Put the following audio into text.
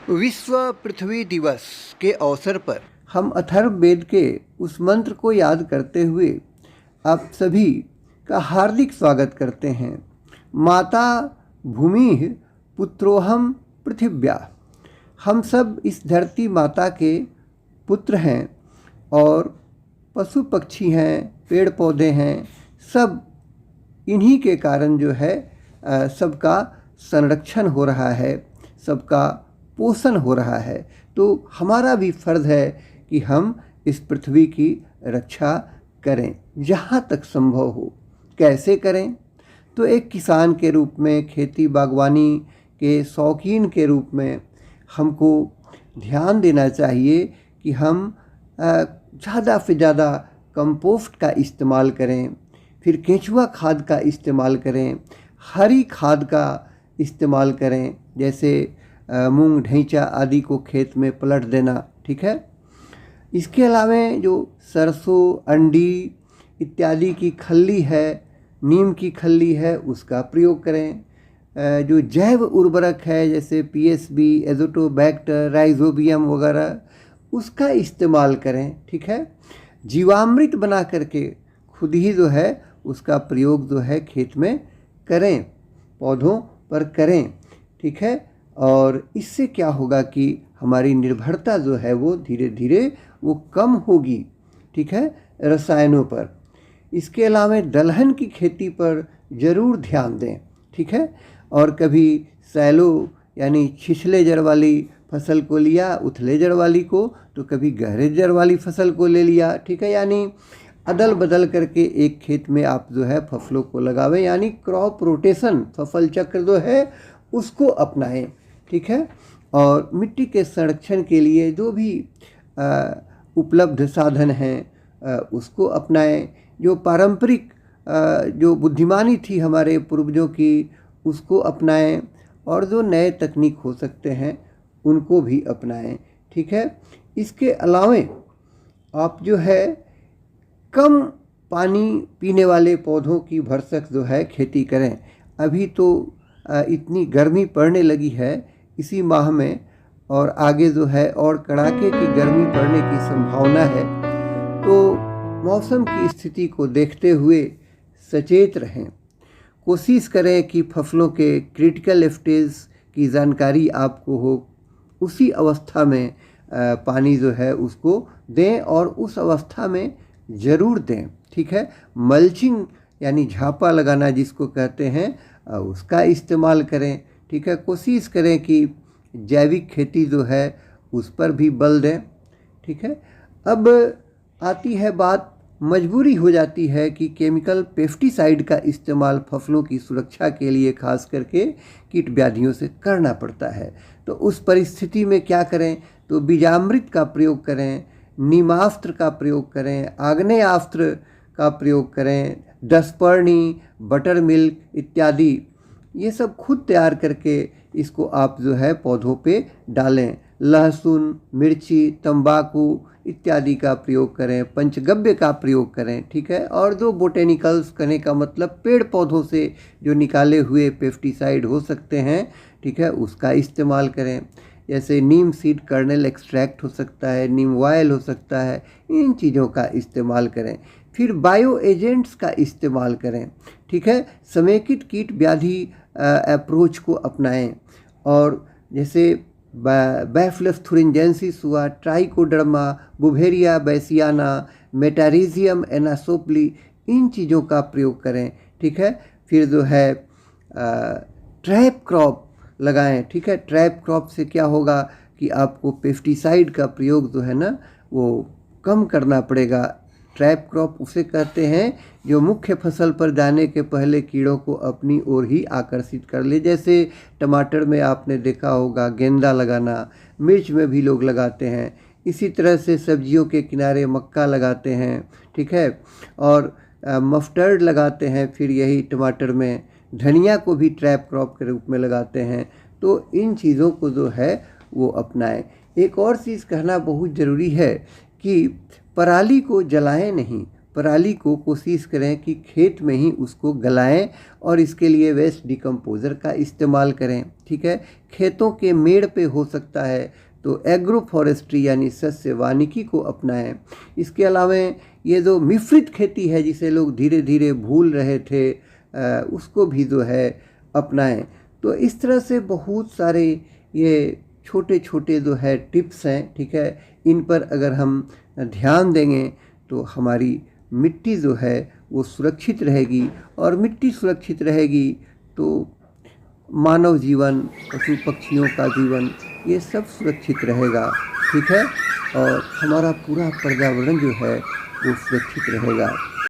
विश्व पृथ्वी दिवस के अवसर पर हम अथर्ववेद के उस मंत्र को याद करते हुए आप सभी का हार्दिक स्वागत करते हैं। माता भूमि पुत्रोहम पृथिव्या। हम सब इस धरती माता के पुत्र हैं और पशु पक्षी हैं, पेड़ पौधे हैं, सब इन्हीं के कारण जो है सबका संरक्षण हो रहा है, सबका पोषण हो रहा है। तो हमारा भी फर्ज है कि हम इस पृथ्वी की रक्षा करें जहाँ तक संभव हो। कैसे करें? तो एक किसान के रूप में, खेती बागवानी के शौकीन के रूप में हमको ध्यान देना चाहिए कि हम ज़्यादा से ज़्यादा कंपोस्ट का इस्तेमाल करें, फिर केंचुआ खाद का इस्तेमाल करें, हरी खाद का इस्तेमाल करें, जैसे मूंग ढैंचा आदि को खेत में पलट देना। ठीक है। इसके अलावा जो सरसों, अंडी इत्यादि की खल्ली है, नीम की खल्ली है, उसका प्रयोग करें। जो जैव उर्वरक है जैसे पीएसबी, एजोटोबैक्टर, राइजोबियम वगैरह, उसका इस्तेमाल करें। ठीक है। जीवामृत बना करके खुद ही जो है उसका प्रयोग जो है खेत में करें, पौधों पर करें। ठीक है। और इससे क्या होगा कि हमारी निर्भरता जो है वो धीरे धीरे वो कम होगी। ठीक है, रसायनों पर। इसके अलावा दलहन की खेती पर ज़रूर ध्यान दें। ठीक है। और कभी सैलो यानी छिछले जड़ वाली फसल को लिया, उथले जड़ वाली को, तो कभी गहरे जड़ वाली फसल को ले लिया। ठीक है। यानी अदल बदल करके एक खेत में आप जो है फसलों को लगावें, यानी क्रॉप रोटेशन, फसल चक्र जो है उसको अपनाएं। ठीक है। और मिट्टी के संरक्षण के लिए जो भी उपलब्ध साधन हैं उसको अपनाएं। जो पारंपरिक जो बुद्धिमानी थी हमारे पूर्वजों की, उसको अपनाएं, और जो नए तकनीक हो सकते हैं उनको भी अपनाएं। ठीक है। इसके अलावा आप जो है कम पानी पीने वाले पौधों की भरसक जो है खेती करें। अभी तो इतनी गर्मी पड़ने लगी है इसी माह में, और आगे जो है और कड़ाके की गर्मी पड़ने की संभावना है। तो मौसम की स्थिति को देखते हुए सचेत रहें। कोशिश करें कि फसलों के क्रिटिकल स्टेज की जानकारी आपको हो, उसी अवस्था में पानी जो है उसको दें, और उस अवस्था में ज़रूर दें। ठीक है। मल्चिंग यानी झापा लगाना जिसको कहते हैं, उसका इस्तेमाल करें। ठीक है। कोशिश करें कि जैविक खेती जो है उस पर भी बल दें। ठीक है। अब आती है बात, मजबूरी हो जाती है कि केमिकल पेस्टिसाइड का इस्तेमाल फसलों की सुरक्षा के लिए खास करके कीट व्याधियों से करना पड़ता है। तो उस परिस्थिति में क्या करें? तो बीजामृत का प्रयोग करें, नीमास्त्र का प्रयोग करें, आग्नेयास्त्र का प्रयोग करें, दसपर्णी, बटर मिल्क इत्यादि, ये सब खुद तैयार करके इसको आप जो है पौधों पे डालें। लहसुन, मिर्ची, तंबाकू इत्यादि का प्रयोग करें, पंचगव्य का प्रयोग करें। ठीक है। और जो बोटेनिकल्स कहने का मतलब पेड़ पौधों से जो निकाले हुए पेस्टिसाइड हो सकते हैं, ठीक है, उसका इस्तेमाल करें। जैसे नीम सीड कर्नल एक्सट्रैक्ट हो सकता है, नीम ऑयल हो सकता है, इन चीज़ों का इस्तेमाल करें। फिर बायो एजेंट्स का इस्तेमाल करें। ठीक है। समेकित कीट व्याधि अप्रोच को अपनाएं, और जैसे बैफिलस थुरिंजेंसिस हुआ, ट्राइकोडर्मा, बुवेरिया बैसियाना, मेटारिजियम एनासोप्ली, इन चीज़ों का प्रयोग करें। ठीक है। फिर जो है ट्रैप क्रॉप लगाएं। ठीक है। ट्रैप क्रॉप से क्या होगा कि आपको पेस्टिसाइड का प्रयोग जो है ना वो कम करना पड़ेगा। ट्रैप क्रॉप उसे कहते हैं जो मुख्य फसल पर जाने के पहले कीड़ों को अपनी ओर ही आकर्षित कर ले। जैसे टमाटर में आपने देखा होगा गेंदा लगाना, मिर्च में भी लोग लगाते हैं। इसी तरह से सब्जियों के किनारे मक्का लगाते हैं। ठीक है। और मस्टर्ड लगाते हैं। फिर यही टमाटर में धनिया को भी ट्रैप क्रॉप के रूप में लगाते हैं। तो इन चीज़ों को जो है वो अपनाएं। एक और चीज़ कहना बहुत ज़रूरी है कि पराली को जलाएं नहीं, पराली को कोशिश करें कि खेत में ही उसको गलाएं और इसके लिए वेस्ट डिकम्पोज़र का इस्तेमाल करें। ठीक है, खेतों के मेड़ पे हो सकता है तो एग्रो फॉरेस्ट्री यानी सस्य वानिकी को अपनाएं। इसके अलावा ये जो मिश्रित खेती है जिसे लोग धीरे धीरे भूल रहे थे, उसको भी जो है अपनाएं। तो इस तरह से बहुत सारे ये छोटे छोटे जो है टिप्स हैं, ठीक है, इन पर अगर हम ध्यान देंगे तो हमारी मिट्टी जो है वो सुरक्षित रहेगी, और मिट्टी सुरक्षित रहेगी तो मानव जीवन, पशु पक्षियों का जीवन, ये सब सुरक्षित रहेगा। ठीक है, और हमारा पूरा पर्यावरण जो है वो सुरक्षित रहेगा।